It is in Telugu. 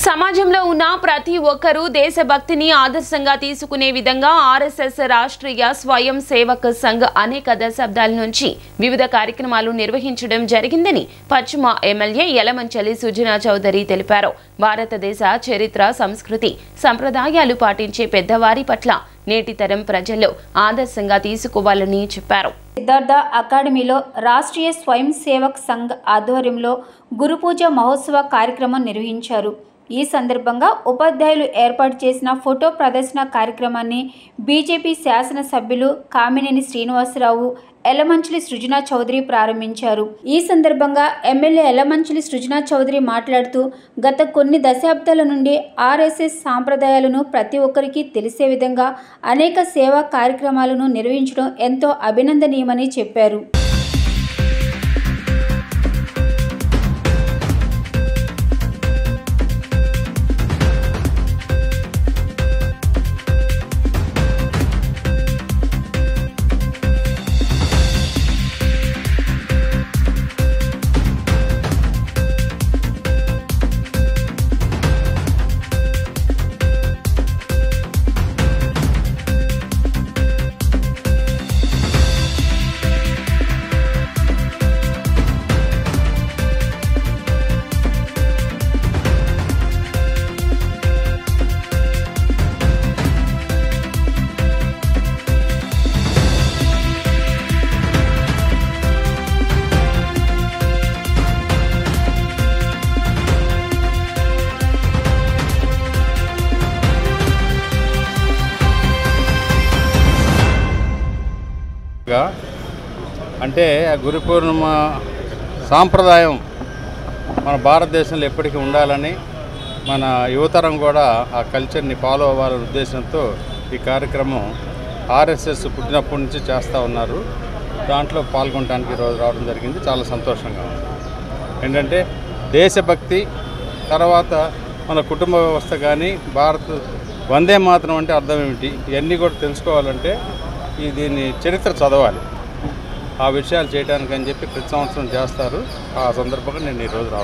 సమాజంలో ఉన్న ప్రతి ఒక్కరూ దేశభక్తిని ఆదర్శంగా తీసుకునే విధంగా ఆర్ఎస్ఎస్ రాష్ట్రీయ స్వయం సేవక్ సంఘ్ అనేక దశాబ్దాల నుంచి వివిధ కార్యక్రమాలు నిర్వహించడం జరిగిందని పశ్చిమ ఎమ్మెల్యే యలమంచిలి సుజనా చౌదరి తెలిపారు. భారతదేశ చరిత్ర, సంస్కృతి, సంప్రదాయాలు పాటించే పెద్దవారి పట్ల నేటి తరం ప్రజలు ఆదర్శంగా తీసుకోవాలని చెప్పారు. సిద్ధార్థ అకాడమీలో రాష్ట్రీయ స్వయం సేవక్ సంఘ్ ఆధ్వర్యంలో గురుపూజ మహోత్సవ కార్యక్రమం నిర్వహించారు. ఈ సందర్భంగా ఉపాధ్యాయులు ఏర్పాటు చేసిన ఫోటో ప్రదర్శన కార్యక్రమాన్ని బీజేపీ శాసనసభ్యులు కామినేని శ్రీనివాసరావు, యలమంచిలి సుజనా చౌదరి ప్రారంభించారు. ఈ సందర్భంగా ఎమ్మెల్యే యలమంచిలి సుజనా చౌదరి మాట్లాడుతూ, గత కొన్ని దశాబ్దాల నుండి ఆర్ఎస్ఎస్ సాంప్రదాయాలను ప్రతి ఒక్కరికి తెలిసే విధంగా అనేక సేవా కార్యక్రమాలను నిర్వహించడం ఎంతో అభినందనీయమని చెప్పారు. అంటే గురు పూర్ణిమ సాంప్రదాయం మన భారతదేశంలో ఎప్పటికీ ఉండాలని, మన యువతరం కూడా ఆ కల్చర్ని ఫాలో అవ్వాలనే ఉద్దేశంతో ఈ కార్యక్రమం ఆర్ఎస్ఎస్ పుట్టినప్పటి నుంచి చేస్తూ ఉన్నారు. దాంట్లో పాల్గొనడానికి ఈరోజు రావడం జరిగింది. చాలా సంతోషంగా ఉంది. ఏంటంటే దేశభక్తి, తర్వాత మన కుటుంబ వ్యవస్థ కానీ, వందే మాతరం అంటే అర్థం ఏమిటి, ఇవన్నీ కూడా తెలుసుకోవాలంటే దీన్ని చరిత్ర చదవాలి. ఆ విషయాలు చేయడానికి అని చెప్పి ప్రతి సంవత్సరం చేస్తారు. ఆ సందర్భంగా నేను ఈరోజు రావడం.